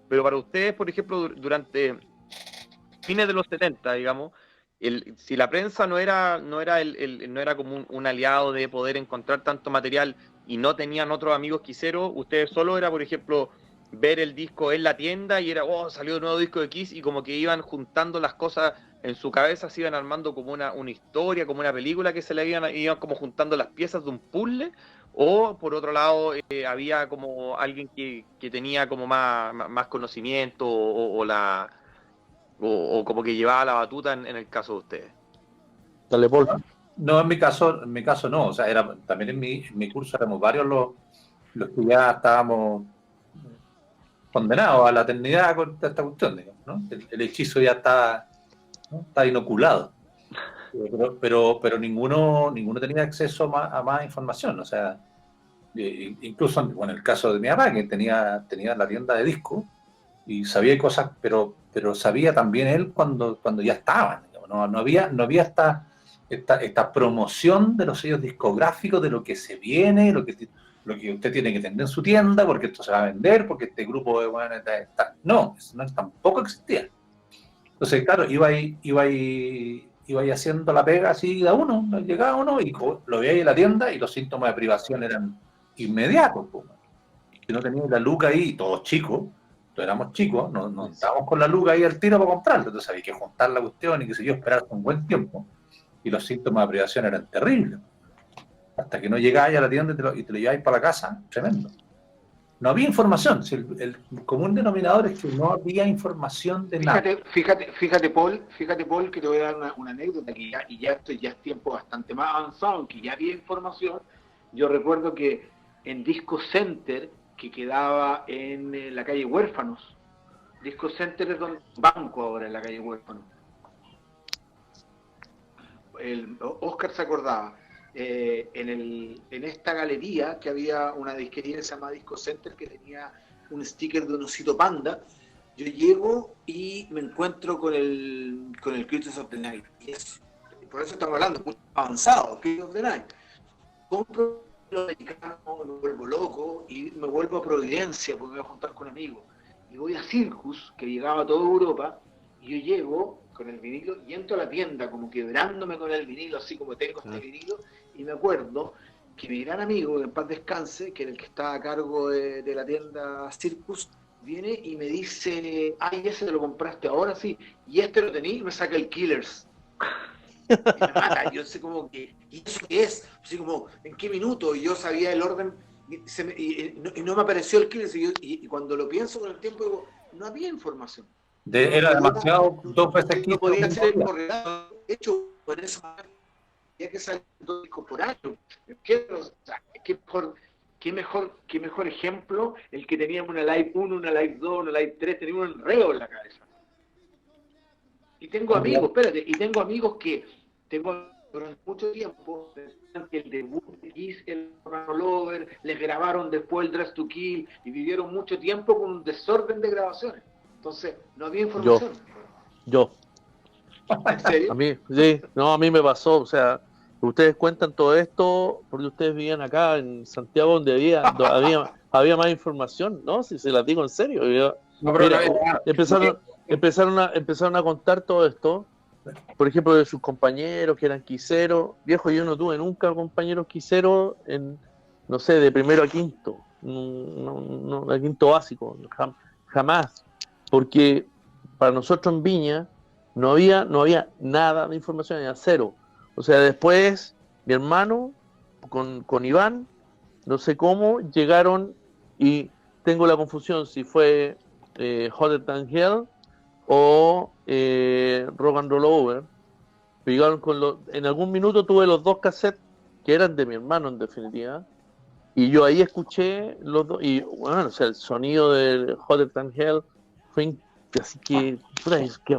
Pero para ustedes, por ejemplo, durante fines de los 70, digamos, si la prensa no era como un aliado de poder encontrar tanto material y no tenían otros amigos quiseros, ustedes solo era, por ejemplo, ver el disco en la tienda y era, salió un nuevo disco de Kiss, y como que iban juntando las cosas en su cabeza, se iban armando como una historia, como una película que se le iban como juntando las piezas de un puzzle. O por otro lado había como alguien que tenía como más conocimiento o como que llevaba la batuta en el caso de ustedes. Dale, Paul. No, en mi caso no, o sea, también en mi curso éramos varios los que ya estábamos condenados a la eternidad con esta cuestión, digamos, ¿no? El hechizo ya está, ¿no? Está inoculado. Pero ninguno tenía acceso a más información. O sea, incluso en el caso de mi papá, que tenía la tienda de discos y sabía cosas, pero sabía también él cuando ya estaban. Digamos, no había esta promoción de los sellos discográficos, de lo que se viene, lo que usted tiene que tener en su tienda, porque esto se va a vender, porque este grupo de bueno, está. No, eso tampoco existía. Entonces, claro, iba ahí haciendo la pega así de uno, llegaba uno y lo veía ahí en la tienda y los síntomas de privación eran inmediatos. Pues. Si no teníamos la luca ahí, todos chicos, todos éramos chicos, no estábamos con la luca ahí al tiro para comprarlo, entonces había que juntar la cuestión y que se yo esperar un buen tiempo. Y los síntomas de privación eran terribles. Hasta que no llegáis a la tienda y te lo lleváis para la casa, tremendo. No había información. Si el común denominador es que no había información de nada. Fíjate, Paul, que te voy a dar una anécdota que ya es tiempo bastante más avanzado, aunque ya había información. Yo recuerdo que en Disco Center, que quedaba en la calle Huérfanos, Disco Center es donde banco ahora en la calle Huérfanos. Oscar se acordaba. En esta galería que había una disquería que se llama Disco Center que tenía un sticker de un osito panda. Yo llego y me encuentro con el Creatures of the Night. Por eso estamos hablando, muy avanzado, Creatures of the Night. Compro los americanos, me vuelvo loco y me vuelvo a Providencia porque me voy a juntar con amigos. Y voy a Circus, que llegaba a toda Europa, y yo llego con el vinilo y entro a la tienda como quebrándome con el vinilo, así como tengo este vinilo, y me acuerdo que mi gran amigo, que en paz descanse, que era el que estaba a cargo de la tienda Circus, viene y me dice, ay, ese te lo compraste ahora, sí, y este lo tení, y me saca el Killers. Y me mata, yo sé como que, ¿y eso qué es? Así como, ¿en qué minuto? Y yo sabía el orden, y no me apareció el Killers, y cuando lo pienso con el tiempo, digo, no había información. Era demasiado, 2 veces no podía hacer el correlato. De hecho, por eso había que salir dos discos por año. ¿Qué mejor ejemplo el que teníamos una Live 1, una Live 2, una Live 3, teníamos un enredo en la cabeza. Y tengo amigos, que durante mucho tiempo el debut de Kiss, el Rollover, les grabaron después el Dress to Kill y vivieron mucho tiempo con un desorden de grabaciones. Entonces, no había información. Yo. ¿En serio? A mí me pasó, o sea, ustedes cuentan todo esto porque ustedes vivían acá en Santiago donde había más información, ¿no? Si se las digo en serio. Empezaron a contar todo esto, por ejemplo, de sus compañeros que eran quiseros. Viejo, yo no tuve nunca compañeros quiseros no sé, de primero a quinto, a quinto básico, jamás. Porque para nosotros en Viña no había nada de información, era cero. O sea, después mi hermano con Iván, no sé cómo, llegaron y tengo la confusión si fue Hotter Than Hell o Rock and Roll Over. Llegaron en algún minuto tuve los 2 cassettes que eran de mi hermano en definitiva, y yo ahí escuché los dos, y bueno, o sea, el sonido de Hotter Than Hell fue así que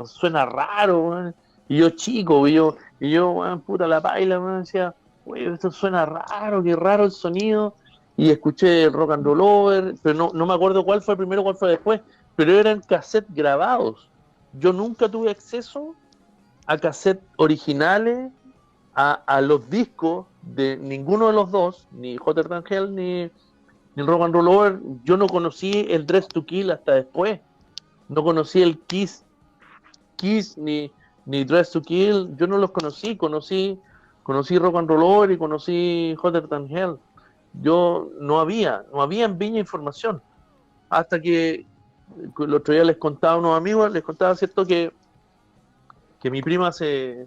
suena raro, man. Y yo chico, y yo man, puta la paila, man, decía, güey, esto suena raro, qué raro el sonido, y escuché Rock and Roll Over, pero no me acuerdo cuál fue primero, cuál fue después, pero eran cassettes grabados. Yo nunca tuve acceso a cassettes originales, a los discos de ninguno de los dos, ni Hotter Than Hell ni Rock and Roll Over. Yo no conocí el Dress to Kill hasta después. No conocí el Kiss ni Dress to Kill, yo no los conocí Rock and Roll Over y conocí Hotter Than Hell. No había en Viña información. Hasta que el otro día les contaba a unos amigos, cierto que mi prima se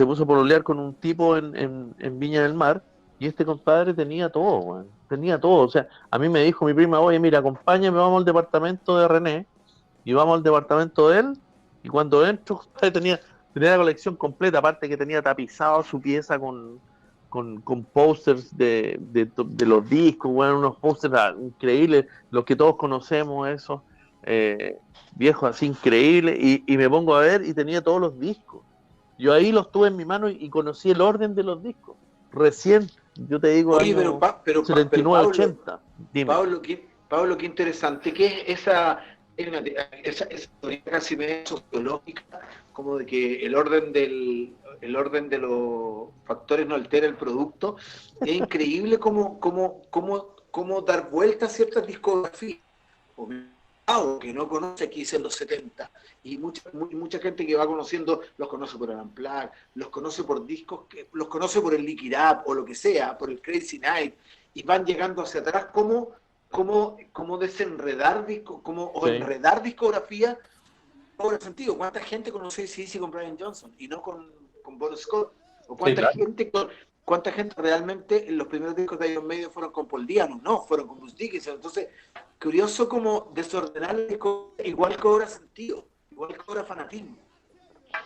puso a pololear con un tipo en Viña del Mar, y este compadre tenía todo, man. Tenía todo. O sea, a mí me dijo mi prima, oye, mira, acompáñame, vamos al departamento de René, y vamos al departamento de él, y cuando entro, tenía la colección completa, aparte que tenía tapizado su pieza con con pósters de los discos, bueno, unos pósters increíbles, los que todos conocemos, esos viejos así increíbles, y me pongo a ver y tenía todos los discos. Yo ahí los tuve en mi mano y conocí el orden de los discos. Recién, yo te digo, Oye, año pero 79, Pablo, 80. Dime. Pablo, qué interesante. ¿Qué es esa teoría casi medio sociológica, como de que el orden de los factores no altera el producto? Es increíble cómo dar vuelta a ciertas discografías. Que no conoce aquí en los 70 y mucha gente que va conociendo los conoce por el Unplugged, los conoce por discos, los conoce por el Lick It Up o lo que sea, por el Crazy Night, y van llegando hacia atrás cómo desenredar discos, o Sí. enredar discografía por el sentido. ¿Cuánta gente conoce AC/DC con Brian Johnson y no con Bon Scott? ¿O cuánta Sí, claro. cuánta gente realmente en los primeros discos de Iron Maiden fueron con Paul Diano? No, fueron con Bruce Dickinson. Entonces, curioso como desordenar el disco igual cobra sentido, igual cobra fanatismo.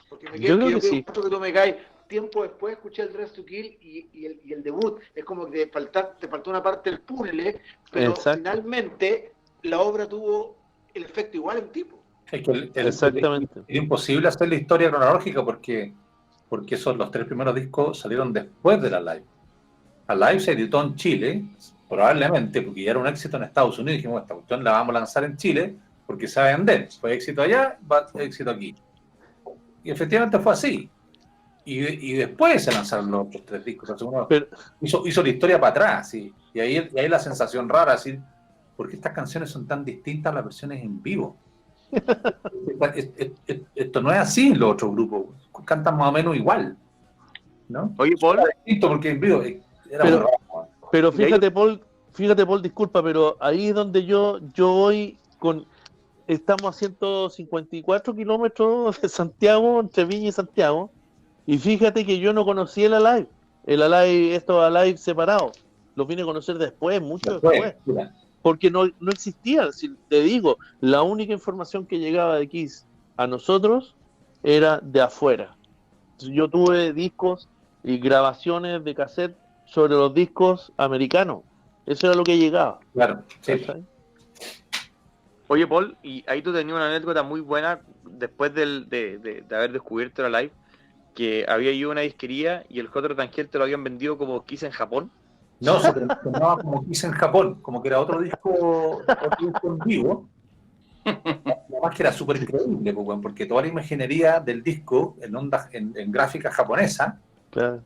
Porque Yo creo que sí. que tú me caes, tiempo después escuché el Dress to Kill y el debut. Es como que te faltó una parte del puzzle, pero Exacto. finalmente la obra tuvo el efecto igual en tipo. Es que Exactamente. es imposible hacer la historia cronológica porque los 3 primeros discos salieron después de la Live. La Live se editó en Chile, probablemente porque ya era un éxito en Estados Unidos. Dijimos, esta cuestión la vamos a lanzar en Chile porque se va a vender. Fue éxito allá, va a ser éxito aquí. Y efectivamente fue así. Y después se lanzaron los otros 3 discos. O sea, uno Pero, hizo la historia para atrás. ¿Sí? Y ahí la sensación rara, así, ¿por qué estas canciones son tan distintas a las versiones en vivo? Esto no es así en los otros grupos. Cantan más o menos igual, ¿no? Oye, Paul, Era distinto porque en vivo era muy raro. pero Y ahí- fíjate, Paul, disculpa, pero ahí es donde yo voy estamos a 154 kilómetros de Santiago, entre Viña y Santiago, y fíjate que yo no conocí el Alive, estos Alive separados, los vine a conocer después, mucho después, Mira, porque no existía. Si te digo, la única información que llegaba de Kiss a nosotros era de afuera. Yo tuve discos y grabaciones de cassette sobre los discos americanos. Eso era lo que llegaba. claro, sí. ¿Cachai? Oye, Paul, y ahí tú tenías una anécdota muy buena después de haber descubierto la Live, que había ido a una disquería y el Hot Rod Angel te lo habían vendido como Kiss en Japón. No, se promocionaba como Kiss en Japón, como que era otro disco en vivo. Además que era súper increíble, porque toda la imaginería del disco en gráfica japonesa, Claro.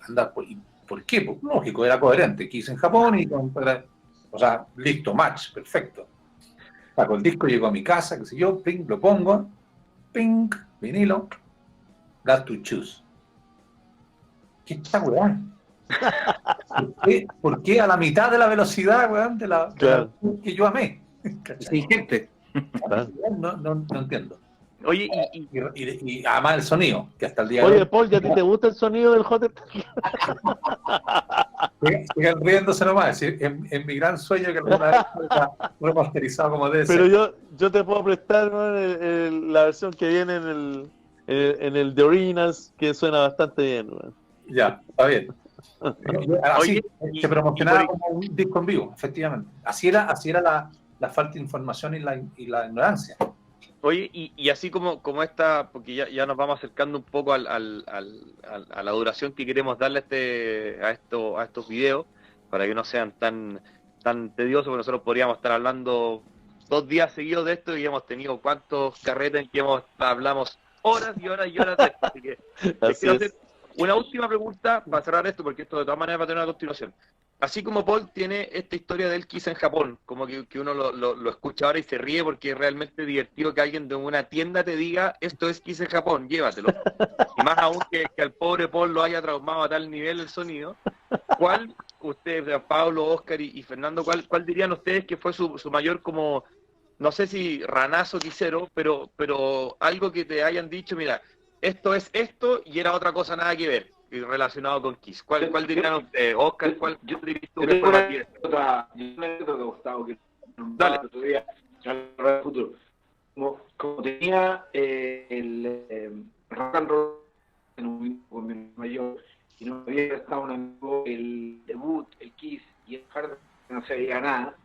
anda, ¿por qué? Pues, lógico, era coherente. Kiss en Japón o sea, listo, match, perfecto. Saco el disco, llego a mi casa, qué sé yo, ping, lo pongo, ping, vinilo, got to choose. ¿Qué está, weón? ¿Por qué a la mitad de la velocidad, weón, de la que yo amé? Sí, gente. Claro. No entiendo. Oye, Y además el sonido, que hasta el día de Oye, hoy Paul, ¿ya a ti te gusta el sonido del Hot? sigan riéndose nomás. En mi gran sueño que alguna vez lo he masterizado como debe Pero ser. yo te puedo prestar, ¿no? La versión que viene en el The Originals, que suena bastante bien, ¿no? Ya, está bien. Así Oye, se promocionaba y como un disco en vivo, efectivamente. Así era la falta de información y la ignorancia. Oye, y así como esta, porque ya nos vamos acercando un poco a la duración que queremos darle a estos videos, para que no sean tan tediosos, porque nosotros podríamos estar hablando 2 días seguidos de esto y hemos tenido cuántos carretes en que hablamos horas y horas y horas de esto. Así que les quiero hacer una última pregunta para cerrar esto, porque esto de todas maneras va a tener una continuación. Así como Paul tiene esta historia del Kiss en Japón, como que uno lo escucha ahora y se ríe porque es realmente divertido que alguien de una tienda te diga esto es Kiss en Japón, llévatelo. Y más aún que al pobre Paul lo haya traumado a tal nivel el sonido. ¿Cuál, ustedes, Pablo, Oscar y Fernando, cuál dirían ustedes que fue su mayor, como, no sé si ranazo quisero, pero algo que te hayan dicho, mira, esto es esto y era otra cosa nada que ver, relacionado con Kiss? ¿Cuál dirían ustedes? Oscar, ¿cuál dirías tú que fue la que... Yo me acuerdo, Gustavo, que Dale. el otro día, al futuro, como tenía el rock and roll en un mayor, y no había estado un amigo, el debut, el Kiss y el Hard, no se veía nada,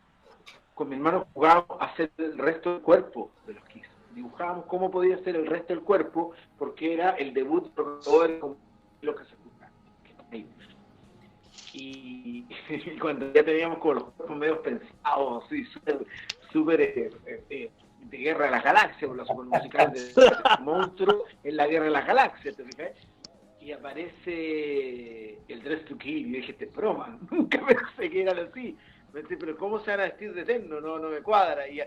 con mi hermano jugábamos a hacer el resto del cuerpo de los Kiss. Dibujábamos cómo podía ser el resto del cuerpo, porque era el debut, todo era como lo que se escuchaba. Y cuando ya teníamos como los cuerpos medio pensados, así, súper de Guerra de las Galaxias, por los supermusicales de Monstruo en la Guerra de las Galaxias, ¿te fijas? Y aparece el Dress to Kill, y dije, te broma, nunca pensé que eran así. Pensé, pero ¿cómo se van a vestir de eterno? No me cuadra. Y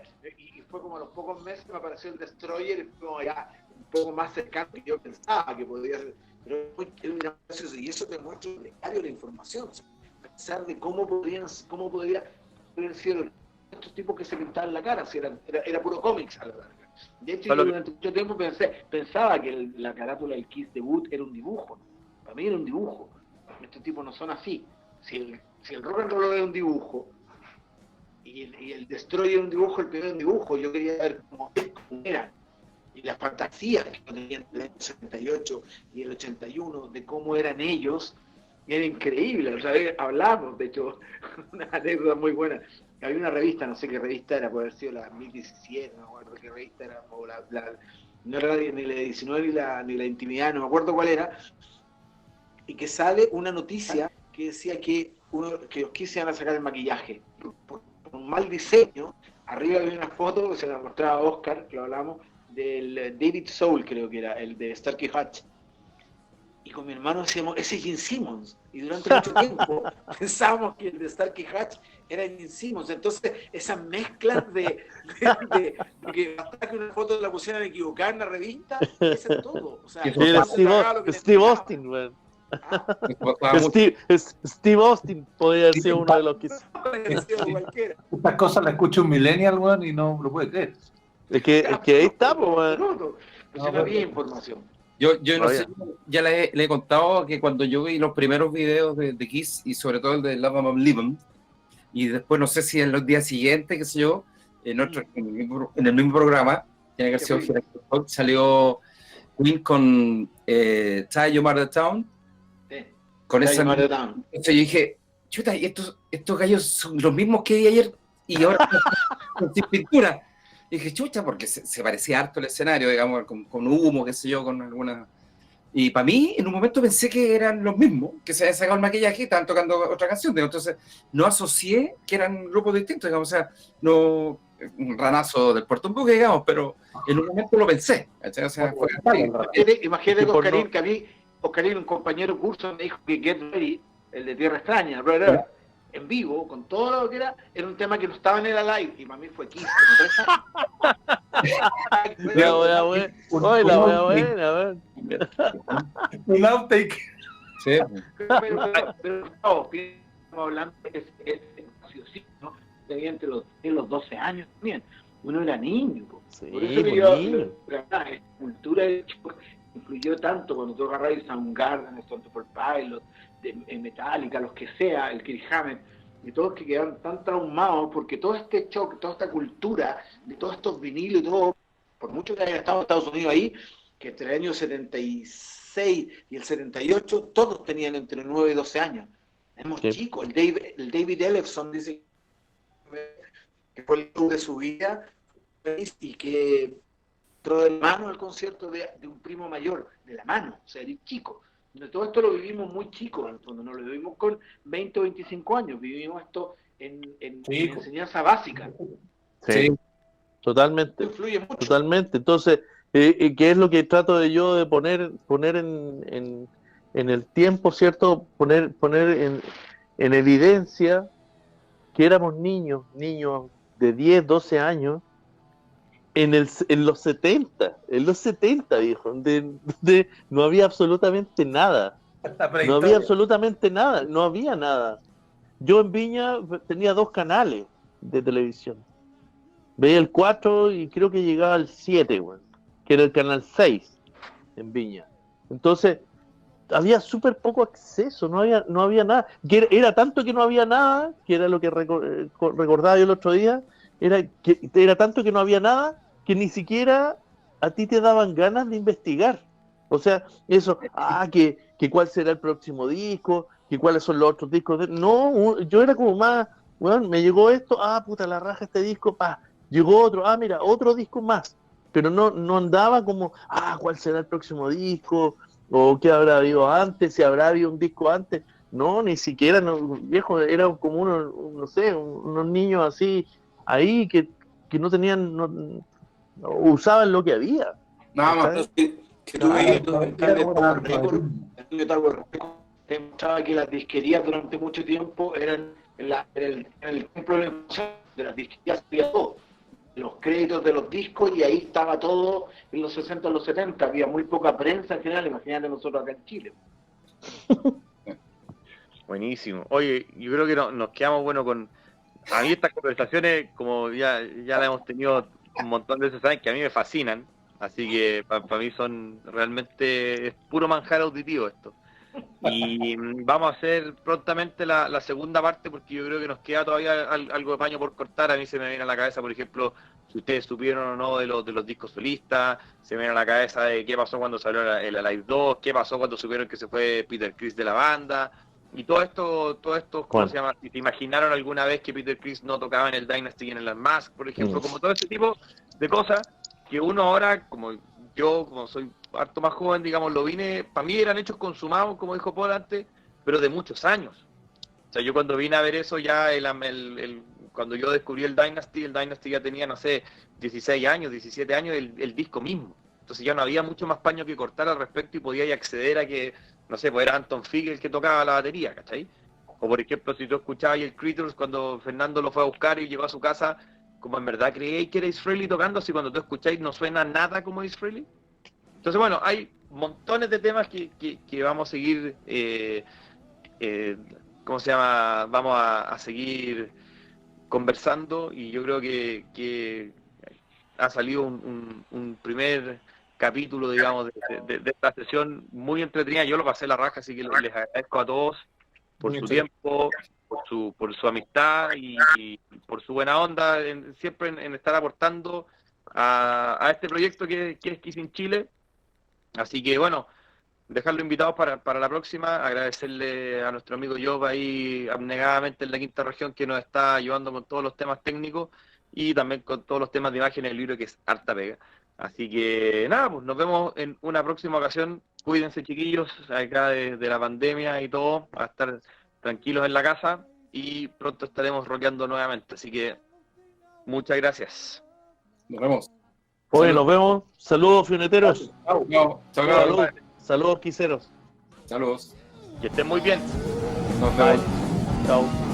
fue como a los pocos meses me apareció el Destroyer, y fue como ya un poco más cercano que yo pensaba que podía ser. Pero y eso te muestra el precario de la información, o sea, pensar de cómo podrían ser estos tipos que se pintaban la cara, si era puro cómics a la larga. De hecho, yo durante mucho tiempo pensaba que la carátula del Kiss debut era un dibujo, ¿no? Para mí era un dibujo. Estos tipos no son así. Si el rock and roll era un dibujo y el Destroyer era un dibujo, el primero era un dibujo, yo quería ver cómo era. Y las fantasías que tenían en el 78 y el 81 de cómo eran ellos, y era increíble. O sea, hablamos, de hecho, una anécdota muy buena. Había una revista, no sé qué revista era, puede haber sido la 2017, no me acuerdo qué revista era, o no era ni la 19 ni la Intimidad, no me acuerdo cuál era, y que sale una noticia que decía que los Kiss iban a sacar el maquillaje por un mal diseño. Arriba había una foto que se la mostraba a Oscar, que lo hablamos, del David Soul, creo que era, el de Starkey Hutch. Y con mi hermano decíamos, ese es Gene Simmons. Y durante mucho tiempo pensábamos que el de Starkey Hutch era Gene Simmons. Entonces, esas mezclas de que bastaba que una foto la pusieran equivocada en la revista, eso es todo. O sea, Steve Austin, weón. Steve Austin podría haber sido uno de los que... Estas cosas las escucha un millennial, weón, y no lo puede creer. Es que ahí está, pues, no había información. Yo no sé, ya le he contado que cuando yo vi los primeros videos de Kiss, y sobre todo el de Love and Live 'Em, y después no sé si en los días siguientes, qué sé yo, en el mismo programa, tiene que haber sido, salió Queen con Tie Your Mother Down. Con esa. Entonces yo dije, chuta, y estos gallos son los mismos que vi ayer, y ahora sin pintura. Y dije, chucha, porque se parecía harto el escenario, digamos, con humo, qué sé yo, con alguna... Y para mí, en un momento pensé que eran los mismos, que se habían sacado el maquillaje y estaban tocando otra canción. Entonces, no asocié que eran grupos distintos, digamos, o sea, no un ranazo del Puerto Buque, digamos, pero en un momento lo pensé. O sea, imagínate con Oscarín, que a mí, Oscarín, un compañero curso, me dijo que Get Ready, el de Tierra Extraña, en vivo, con todo lo que era un tema que no estaba en el Alive, y para mí fue 15, La voy a ver, a ver. Un outtake. Sí. Pero estamos hablando de ese ¿no? Tenía entre los 12 años también. Uno era niño. Sí, por eso niño. La cultura de hecho influyó tanto cuando tú agarras Soundgarden, Stone Temple Pilots, de Metallica, los que sea, el Kirk Hammett, y todos que quedaron tan traumados porque todo este shock, toda esta cultura de todos estos vinilos y todo, por mucho que haya estado en Estados Unidos ahí, que entre el año 76 y el 78 todos tenían entre 9 y 12 años. Éramos chicos. El David Ellefson dice que fue el club de su vida y que entró de la mano al concierto de un primo mayor, de la mano, o sea, era chico. Todo esto lo vivimos muy chicos, en el fondo, no lo vivimos con 20 o 25 años, vivimos esto en enseñanza básica. Sí, totalmente. Influye mucho. Totalmente. Entonces, ¿qué es lo que trato de yo de poner en el tiempo, ¿cierto? Poner en evidencia que éramos niños de 10, 12 años, en los 70, viejo, donde no había absolutamente nada. No había nada. Yo en Viña tenía 2 canales de televisión. Veía el 4 y creo que llegaba al 7, bueno, que era el canal 6 en Viña. Entonces, había súper poco acceso, no había nada. Era tanto que no había nada, que era lo que recordaba yo el otro día, era tanto que no había nada que ni siquiera a ti te daban ganas de investigar, O sea, eso, que cuál será el próximo disco, que cuáles son los otros discos. No, yo era como más, bueno, me llegó esto, puta la raja este disco, llegó otro, mira, otro disco más. Pero no andaba como, cuál será el próximo disco, o qué habrá habido antes, si habrá habido un disco antes. No, ni siquiera, viejo, era como unos, no sé, unos niños así, ahí que no tenían, no usaban lo que había. Nada más. ¿Cachai? Que tú veías Tower Records, te mostraba que las disquerías durante mucho tiempo eran en el templo de la información de las disquerías, había todo, los créditos de los discos, y ahí estaba todo en los 60, en los 70, había muy poca prensa en general, imagínate nosotros acá en Chile. Buenísimo. Oye, yo creo que nos quedamos, bueno, con... A mí estas conversaciones, como ya las hemos tenido un montón de veces, saben que a mí me fascinan, así que para mí son realmente, es puro manjar auditivo esto. Y vamos a hacer prontamente la segunda parte, porque yo creo que nos queda todavía algo de paño por cortar. A mí se me viene a la cabeza, por ejemplo, si ustedes supieron o no de los discos solistas, se me viene a la cabeza de qué pasó cuando salió el Alive 2, qué pasó cuando supieron que se fue Peter Criss de la banda, y todo esto, ¿cómo se llama? Si te imaginaron alguna vez que Peter Criss no tocaba en el Dynasty y en el Unmasked, por ejemplo, como todo ese tipo de cosas que uno ahora, como soy harto más joven, digamos, para mí eran hechos consumados, como dijo Paul antes, pero de muchos años. O sea, yo cuando vine a ver eso ya, cuando yo descubrí el Dynasty ya tenía, no sé, 16 años, 17 años, el disco mismo. Entonces ya no había mucho más paño que cortar al respecto y podía acceder a que, no sé, pues era Anton Fig el que tocaba la batería, ¿cachai? O por ejemplo, si tú escuchabas el Creatures cuando Fernando lo fue a buscar y llegó a su casa, como en verdad creíais que era Ace Frehley tocando, así cuando tú escucháis no suena nada como Ace Frehley. Entonces, bueno, hay montones de temas que vamos a seguir, ¿cómo se llama? Vamos a seguir conversando, y yo creo que ha salido un primer capítulo, digamos, de esta sesión muy entretenida. Yo lo pasé la raja, así que les agradezco a todos por su tiempo, por su amistad y por su buena onda, siempre en estar aportando a este proyecto que es Kissing Chile. Así que bueno, dejarlo invitados para la próxima, agradecerle a nuestro amigo Job ahí abnegadamente en la quinta región, que nos está ayudando con todos los temas técnicos y también con todos los temas de imagen del libro, que es harta pega. Así que nada, pues nos vemos en una próxima ocasión. Cuídense, chiquillos, acá de la pandemia y todo, a estar tranquilos en la casa, y pronto estaremos rockeando nuevamente. Así que muchas gracias. Nos vemos. Oye, nos vemos. Saludos, fioneteros. Chao. Saludos, quiseros. Saludos. Que estén muy bien. Nos vemos. Chao.